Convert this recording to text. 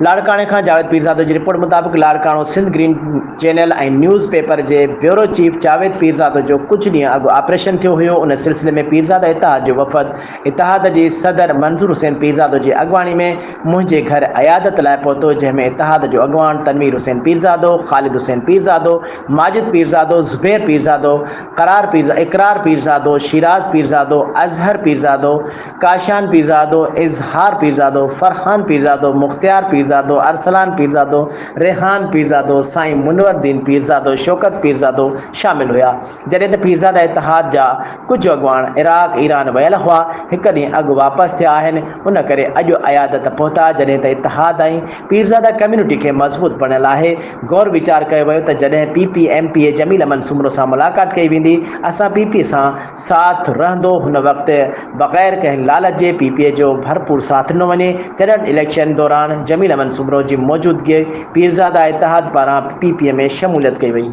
लाड़काणे खां जावेद पीरज़ादो जी रिपोर्ट मुताबिक़ Larkana Sindh green channel ऐं न्यूज़ पेपर जे ब्यूरो चीफ जावेद पीरज़ादो जो कुछ ॾींहं अॻु ऑपरेशन थियो हुयो। उन सिलसिले में पीरज़ादा इतिहाद जो वफ़द इतिहाद जी सदर मंज़ूर हुसैन पीरज़ादो जी अॻवानी में मुंहिंजे घर अयादत लाइ पहुतो, जंहिंमें इतिहाद जो अॻवान तनवीर हुसैन पीरज़ादो, ख़ालिद हुसैन पीरज़ादो, माजिद पीरज़ादो, ज़ुबैर पीरज़ादो, इकरार पीरज़ादो, शिराज पीरज़ादो, अज़हर पीरज़ादो, काशान पीरज़ादो, इज़हार पीरज़ादो, फ़रहान पीरज़ादो, मुख्तियार पीरज़ादो, अरसलान पीरज़ादो, रेहान पीरज़ादो, साईं मुनवरदीन पीरज़ादो, शौकत पीरज़ादो शामिल हुआ। जॾहिं त पीरज़ादा इतिहाद जा कुझु अॻवान इराक़ ईरान वियल हुआ, हिकु ॾींहुं अॻु वापसि थिया आहिनि। उन करे अॼु अयादत पहुता, जॾहिं त इतिहाद ऐं पीरज़ादा कम्यूनिटी खे मज़बूत बणियल आहे। गौर वीचार कयो वियो त जॾहिं PP MPA जमील अमन सुमरो सां मुलाक़ात कई वेंदी, असां PP सां साथ रहंदो। हुन वक़्तु बग़ैर कंहिं लालच जे PPA जो भरपूर साथ ॾिनो वञे। जनरल इलेक्शन दौरान जमील अमन सुमरो जी मौजूदगी पीरज़ादा इतिहाद पारां PPA में शमूलियत कई वई।